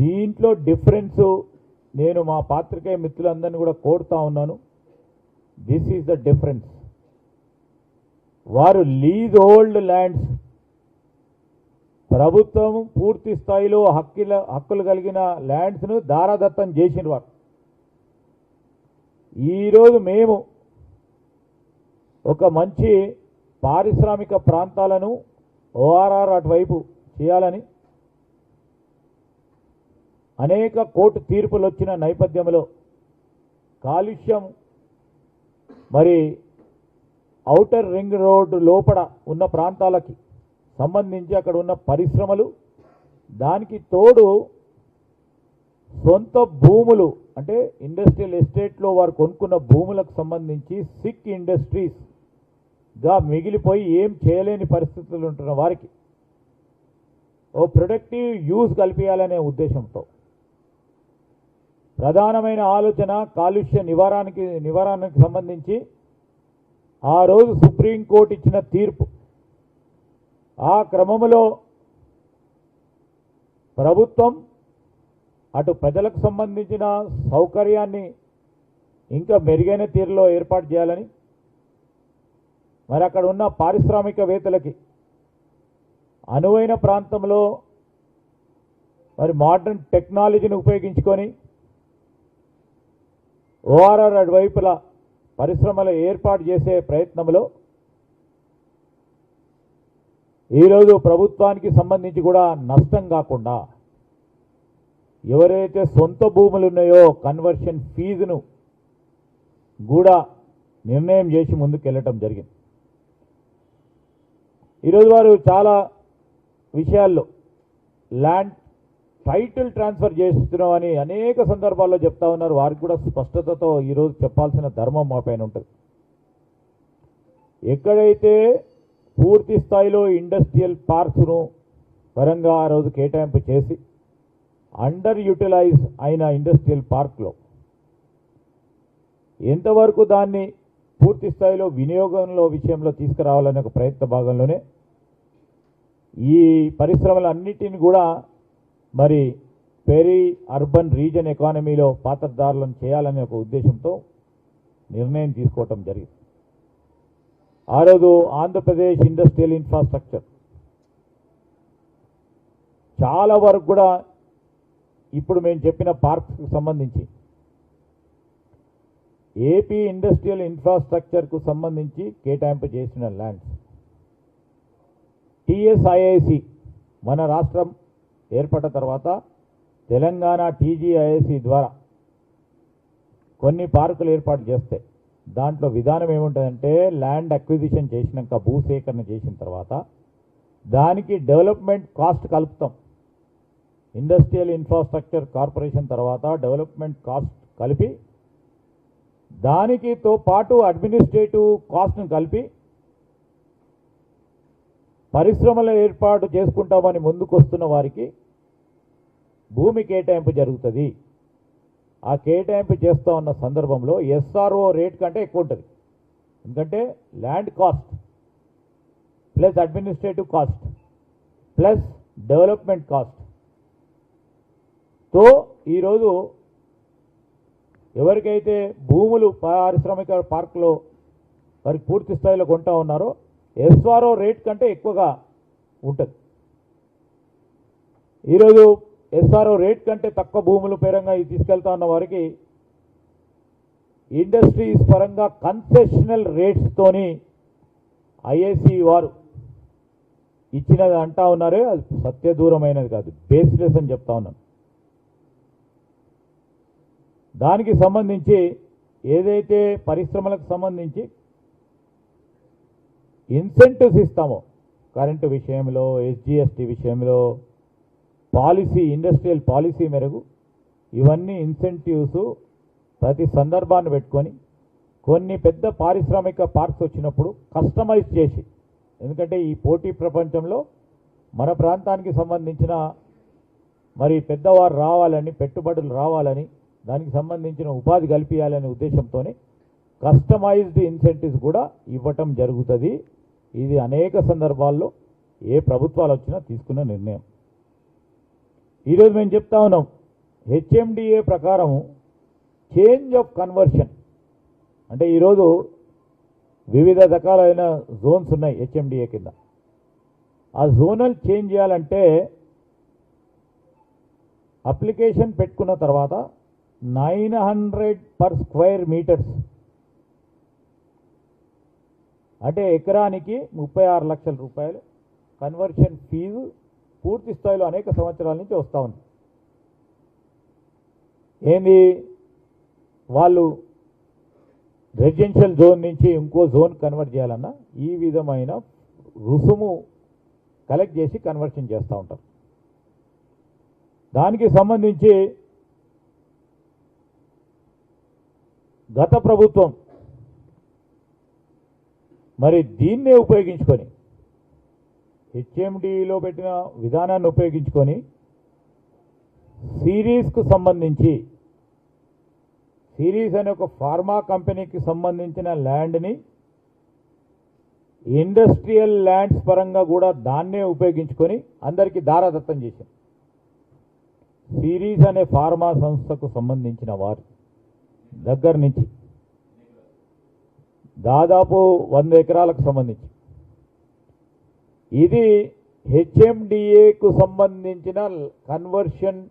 దీంట్లో డిఫరెన్స్ నేను మా పాత్రికేయ మిత్రులందరినీ కూడా కోరుతా ఉన్నాను. This is the difference. వారు లీజ్ ఓల్డ్ ల్యాండ్స్, ప్రభుత్వం పూర్తి స్థాయిలో హక్కులు కలిగిన ల్యాండ్స్ను దారాదత్తం చేసిన వారు. ఈరోజు మేము ఒక మంచి పారిశ్రామిక ప్రాంతాలను ఓఆర్ఆర్ అటువైపు చేయాలని అనేక కోర్టు తీర్పులు వచ్చిన నేపథ్యంలో కాలుష్యం మరి ఔటర్ రింగ్ రోడ్డు లోపల ఉన్న ప్రాంతాలకి సంబంధించి అక్కడ ఉన్న పరిశ్రమలు, దానికి తోడు సొంత భూములు అంటే ఇండస్ట్రియల్ ఎస్టేట్లో వారు కొనుక్కున్న భూములకు సంబంధించి సిక్ ఇండస్ట్రీస్గా మిగిలిపోయి ఏం చేయలేని పరిస్థితులు ఉంటున్న వారికి ఓ ప్రొడక్టివ్ యూజ్ కల్పించాలనే ఉద్దేశంతో ప్రధానమైన ఆలోచన కాలుష్య నివారణకి సంబంధించి ఆ రోజు సుప్రీంకోర్టు ఇచ్చిన తీర్పు, ఆ క్రమంలో ప్రభుత్వం అటు ప్రజలకు సంబంధించిన సౌకర్యాన్ని ఇంకా మెరుగైన తీరులో ఏర్పాటు చేయాలని, మరి అక్కడ ఉన్న పారిశ్రామికవేత్తలకి అనువైన ప్రాంతంలో మరి మోడర్న్ టెక్నాలజీని ఉపయోగించుకొని ఓఆర్ఆర్ అటువైపుల పరిశ్రమలు ఏర్పాటు చేసే ప్రయత్నంలో ఈరోజు ప్రభుత్వానికి సంబంధించి కూడా నష్టం కాకుండా ఎవరైతే సొంత భూములు ఉన్నాయో కన్వర్షన్ ఫీజును కూడా నిర్ణయం చేసి ముందుకెళ్ళటం జరిగింది. ఈరోజు వారు చాలా విషయాల్లో ల్యాండ్ టైటిల్ ట్రాన్స్ఫర్ చేస్తున్నామని అనేక సందర్భాల్లో చెప్తా ఉన్నారు. వారికి కూడా స్పష్టతతో ఈరోజు చెప్పాల్సిన ధర్మం మా పైన ఉంటుంది. ఎక్కడైతే పూర్తి స్థాయిలో ఇండస్ట్రియల్ పార్క్స్ను పరంగా ఆ రోజు కేటాయింపు చేసి అండర్ యూటిలైజ్ అయిన ఇండస్ట్రియల్ పార్క్లో ఎంతవరకు దాన్ని పూర్తి స్థాయిలో వినియోగంలో విషయంలో తీసుకురావాలనే ఒక ప్రయత్న భాగంలోనే ఈ పరిశ్రమలన్నిటిని కూడా మరి పెరీ అర్బన్ రీజన్ ఎకానమీలో పాత్రదారులను చేయాలనే ఒక ఉద్దేశంతో నిర్ణయం తీసుకోవటం జరిగింది. ఆ రోజు ఆంధ్రప్రదేశ్ ఇండస్ట్రియల్ ఇన్ఫ్రాస్ట్రక్చర్ చాలా వరకు కూడా ఇప్పుడు మేము చెప్పిన పార్క్స్కి సంబంధించి ఏపీ ఇండస్ట్రియల్ ఇన్ఫ్రాస్ట్రక్చర్కు సంబంధించి కేటాయింపు చేసిన ల్యాండ్స్ టీఎస్ఐఐసి మన రాష్ట్రం ఏర్పడ్డ తర్వాత తెలంగాణ టీజీఐఐసి ద్వారా కొన్ని పార్కులు ఏర్పాటు చేస్తే దాంట్లో విధానం ఏముంటుందంటే ల్యాండ్ అక్విజిషన్ చేసినాక భూసేకరణ చేసిన తర్వాత దానికి డెవలప్మెంట్ కాస్ట్ కలుపుతాం. ఇండస్ట్రియల్ ఇన్ఫ్రాస్ట్రక్చర్ కార్పొరేషన్ తర్వాత డెవలప్మెంట్ కాస్ట్ కలిపి దానికితో పాటు అడ్మినిస్ట్రేటివ్ కాస్ట్ను కలిపి పరిశ్రమల ఏర్పాటు చేసుకుంటామని ముందుకు వస్తున్న వారికి భూమి కేటాయింపు జరుగుతుంది. ఆ కేటాయింపు చేస్తూ ఉన్న సందర్భంలో ఎస్ఆర్ఓ రేట్ కంటే ఎక్కువ ఉంటుంది. ఎందుకంటే land cost plus administrative cost plus development cost తో ఈరోజు ఎవరికైతే భూములు పారిశ్రామిక పార్కులో వారికి పూర్తి స్థాయిలో కొంటా ఉన్నారో ఎస్ఆర్ఓ రేట్ కంటే ఎక్కువగా ఉంటుంది. ఈరోజు ఎస్ఆర్ఓ రేట్ కంటే తక్కువ భూముల పరంగా తీసుకెళ్తా ఉన్న వారికి ఇండస్ట్రీస్ పరంగా కన్సెషనల్ రేట్స్తోని ఐఐసి వారు ఇచ్చినది అంటా ఉన్నారే, అది సత్యదూరమైనది కాదు, బేస్లెస్ అని చెప్తా ఉన్నాను. దానికి సంబంధించి ఏదైతే పరిశ్రమలకు సంబంధించి ఇన్సెంటివ్స్ ఇస్తామో కరెంటు విషయంలో, ఎస్జిఎస్టీ విషయంలో, పాలసీ ఇండస్ట్రియల్ పాలసీ మేరకు ఇవన్నీ ఇన్సెంటివ్స్ ప్రతి సందర్భాన్ని పెట్టుకొని కొన్ని పెద్ద పారిశ్రామిక పార్క్స్ వచ్చినప్పుడు కస్టమైజ్ చేసి, ఎందుకంటే ఈ పోటీ ప్రపంచంలో మన ప్రాంతానికి సంబంధించిన మరి పెద్దవారు రావాలని, పెట్టుబడులు రావాలని, దానికి సంబంధించిన ఉపాధి కల్పించాలనే ఉద్దేశంతోనే కస్టమైజ్డ్ ఇన్సెంటివ్స్ కూడా ఇవ్వటం జరుగుతుంది. ఇది అనేక సందర్భాల్లో ఏ ప్రభుత్వాలు వచ్చినా తీసుకున్న నిర్ణయం. ఈరోజు మేము చెప్తా ఉన్నాం హెచ్ఎండిఏ ప్రకారం చేంజ్ ఆఫ్ కన్వర్షన్ అంటే ఈరోజు వివిధ రకాలైన జోన్స్ ఉన్నాయి హెచ్ఎండిఏ కింద. ఆ జోనల్ చేంజ్ చేయాలంటే అప్లికేషన్ పెట్టుకున్న తర్వాత 900 పర్ స్క్వేర్ మీటర్స్ అంటే ఎకరానికి 36 లక్షల రూపాయలు కన్వర్షన్ ఫీజు పూర్తి స్థాయిలో అనేక సంవత్సరాల నుంచి వస్తూ ఉంది. ఏంది వాళ్ళు రెసిడెన్షియల్ జోన్ నుంచి ఇంకో జోన్ కన్వర్ట్ చేయాలన్నా ఈ విధమైన రుసుము కలెక్ట్ చేసి కన్వర్షన్ చేస్తూ ఉంటారు. దానికి సంబంధించి గత ప్రభుత్వం మరి దీన్నే ఉపయోగించుకొని హెచ్ఎండిలో పెట్టిన విధానాన్ని ఉపయోగించుకొని సిరీస్కు సంబంధించి సిరీస్ అనే ఒక ఫార్మా కంపెనీకి సంబంధించిన ల్యాండ్ని ఇండస్ట్రియల్ ల్యాండ్స్ పరంగా కూడా దాన్నే ఉపయోగించుకొని అందరికీ దారాదత్తం చేశారు. సిరీస్ అనే ఫార్మా సంస్థకు సంబంధించిన వారి దగ్గర నుంచి దాదాపు 100 ఎకరాలకు సంబంధించి ఇది హెచ్ఎండిఏకు సంబంధించిన కన్వర్షన్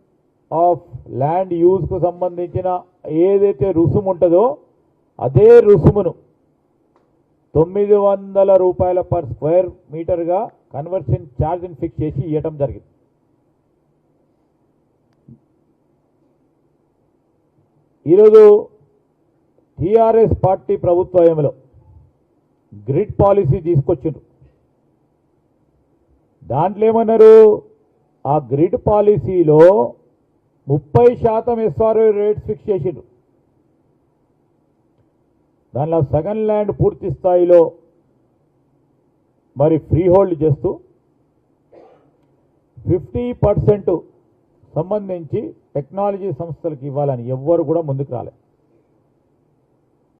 ఆఫ్ ల్యాండ్ యూజ్కు సంబంధించిన ఏదైతే రుసుము ఉంటుందో అదే రుసుమును 900 రూపాయల పర్ స్క్వేర్ మీటర్గా కన్వర్షన్ ఛార్జ్ని ఫిక్స్ చేసి ఇవ్వటం జరిగింది. ఈరోజు టీఆర్ఎస్ పార్టీ ప్రభుత్వంలో గ్రిడ్ పాలసీ తీసుకొచ్చిండ్రు. దాంట్లో ఏమన్నారు, ఆ గ్రిడ్ పాలసీలో 30% ఎస్ఆర్ఓ రేట్స్ ఫిక్స్ చేసిండ్రు. దానిలో సగం ల్యాండ్ పూర్తి స్థాయిలో మరి ఫ్రీ హోల్డ్ చేస్తూ 50% సంబంధించి టెక్నాలజీ సంస్థలకు ఇవ్వాలని ఎవ్వరు కూడా ముందుకు రాలేదు.